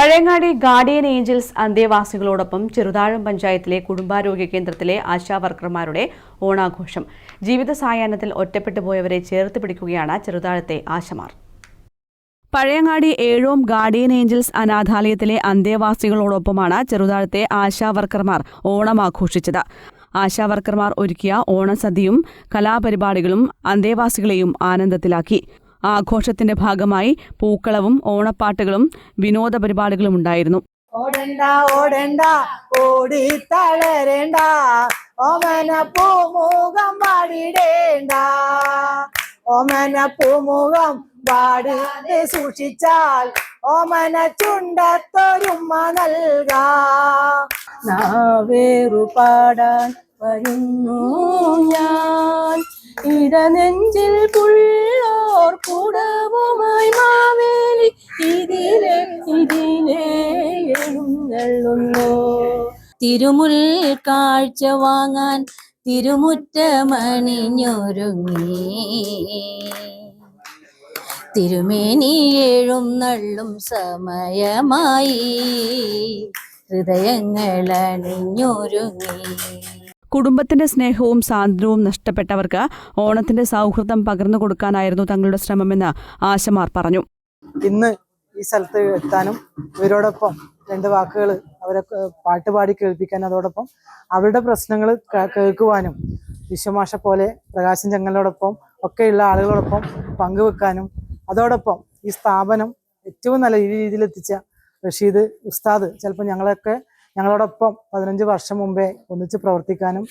Pazhayangadi guardian Angeles അന്തേവാസികളോടൊപ്പം Cheruthazham പഞ്ചായത്തിലെ കുടുംബാരോഗ്യ കേന്ദ്രത്തിലെ ആശാവർക്കർമാരുടെ ഓണാഘോഷം. ജീവിത സായാഹ്നത്തിൽ ഒറ്റപ്പെട്ടു പോയവരെ ചേർത്ത് പിടിക്കുകയാണ് ചെറുതാഴത്തെ ആശമാർ. പഴയങ്ങാടി ഏഴോം ഗാർഡിയൻ ഏഞ്ചൽസ് അനാഥാലയത്തിലെ അന്തേവാസികളോടൊപ്പമാണ് ചെറുതാഴത്തെ ആശാവർക്കർമാർ ഓണം ആഘോഷിച്ചത്. ആശാവർക്കർമാർ ഒരുക്കിയ ഓണസദ്യയും കലാപരിപാടികളും അന്തേവാസികളെയും ആനന്ദത്തിലാക്കി. ആഘോഷത്തിന്റെ ഭാഗമായി പൂക്കളവും ഓണപ്പാട്ടുകളും വിനോദ പരിപാടികളും ഉണ്ടായിരുന്നു. ഓടണ്ട ഓടണ്ട ഓടി തളരേണ്ട, ഓമന പൂമുഖം പാടിടേണ്ട, ഓമന പൂമുഖം പാടി സൂക്ഷിച്ചാൽ ഓമന ചുണ്ടത്തൊരുമ നൽകാവേറുപാടാൻ വരുന്നു ഞാൻ, ഇടനെഞ്ചിൽ പുള്ളോർ കൂടവുമായി മാവേലി ഇതിലെ എഴുന്നള്ളുന്നു. തിരുമുൽ കാഴ്ച വാങ്ങാൻ തിരുമുറ്റമണിഞ്ഞൊരുങ്ങി, തിരുമേനി എഴുന്നള്ളും സമയമായി ഹൃദയങ്ങൾ അണിഞ്ഞൊരുങ്ങി. കുടുംബത്തിന്റെ സ്നേഹവും സാന്ത്വനവും നഷ്ടപ്പെട്ടവർക്ക് ഓണത്തിന്റെ സൗഹൃദം പകർന്നു കൊടുക്കാനായിരുന്നു തങ്ങളുടെ ശ്രമമെന്ന് ആശമാർ പറഞ്ഞു. ഇന്ന് ഈ സ്ഥലത്ത് എത്താനും ഇവരോടൊപ്പം രണ്ട് വാക്കുകൾ അവരെ പാട്ടുപാടി കേൾപ്പിക്കാനും അതോടൊപ്പം അവരുടെ പ്രശ്നങ്ങൾ കേൾക്കുവാനും വിശ്വമാഷ പോലെ പ്രകാശൻ ചെങ്ങലിനോടൊപ്പം ഒക്കെയുള്ള ആളുകളോടൊപ്പം പങ്കുവെക്കാനും അതോടൊപ്പം ഈ സ്ഥാപനം ഏറ്റവും നല്ല രീതിയിലെത്തിച്ച റഷീദ് ഉസ്താദ് ചിലപ്പോൾ ഞങ്ങളോടൊപ്പം 15 വർഷം മുമ്പേ ഒന്നിച്ച് പ്രവർത്തിക്കാനും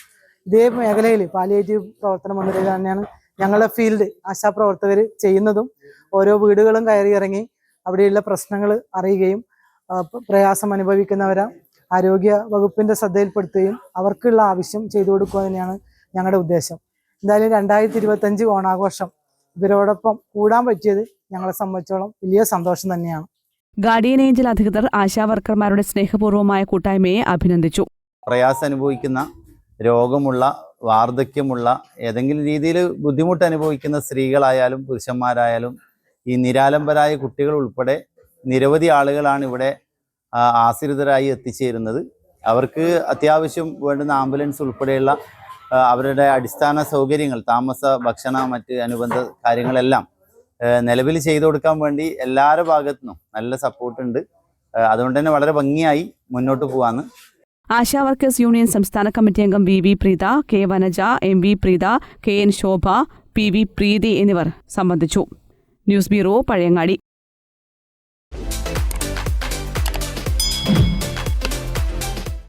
ഇതേ മേഖലയിൽ പാലിയേറ്റീവ് പ്രവർത്തനം എന്ന രീതിയിൽ തന്നെയാണ് ഞങ്ങളുടെ ഫീൽഡ് ആശാപ്രവർത്തകർ ചെയ്യുന്നതും. ഓരോ വീടുകളും കയറി ഇറങ്ങി അവിടെയുള്ള പ്രശ്നങ്ങൾ അറിയുകയും പ്രയാസം അനുഭവിക്കുന്നവരെ ആരോഗ്യ വകുപ്പിന്റെ ശ്രദ്ധയിൽപ്പെടുത്തുകയും അവർക്കുള്ള ആവശ്യം ചെയ്തു കൊടുക്കുക തന്നെയാണ് ഞങ്ങളുടെ ഉദ്ദേശം. എന്തായാലും 2025 ഓണാഘോഷം ഇവരോടൊപ്പം കൂടാൻ പറ്റിയത് ഞങ്ങളെ സംബന്ധിച്ചോളം വലിയ സന്തോഷം തന്നെയാണ്. ഗാർഡിയൻ ഏഞ്ചൽ അധികൃതർ ആശാവർക്കർമാരുടെ സ്നേഹപൂർവ്വമായ കൂട്ടായ്മയെ അഭിനന്ദിച്ചു. പ്രയാസം അനുഭവിക്കുന്ന, രോഗമുള്ള, വാർദ്ധക്യമുള്ള, ഏതെങ്കിലും രീതിയിൽ ബുദ്ധിമുട്ട് അനുഭവിക്കുന്ന സ്ത്രീകളായാലും പുരുഷന്മാരായാലും ഈ നിരാലംബരായ കുട്ടികൾ ഉൾപ്പെടെ നിരവധി ആളുകളാണ് ഇവിടെ ആശ്രിതരായി എത്തിച്ചേരുന്നത്. അവർക്ക് അത്യാവശ്യം വേണ്ടുന്ന ആംബുലൻസ് ഉൾപ്പെടെയുള്ള അവരുടെ അടിസ്ഥാന സൗകര്യങ്ങൾ, താമസ, ഭക്ഷണ, മറ്റ് അനുബന്ധ കാര്യങ്ങളെല്ലാം നിലവിൽ ചെയ്തു കൊടുക്കാൻ വേണ്ടി എല്ലാവരുടെ ഭാഗത്തുനിന്നും നല്ല സപ്പോർട്ടുണ്ട്. അതുകൊണ്ട് തന്നെ വളരെ ഭംഗിയായി മുന്നോട്ട് പോവാന്ന്. ആശാ വർക്കേഴ്സ് യൂണിയൻ സംസ്ഥാന കമ്മിറ്റി അംഗം V Preetha, K Vanaja, M Preetha, K Shobha, P Preethi എന്നിവർ സംബന്ധിച്ചു. News bureau, Pazhayangadi.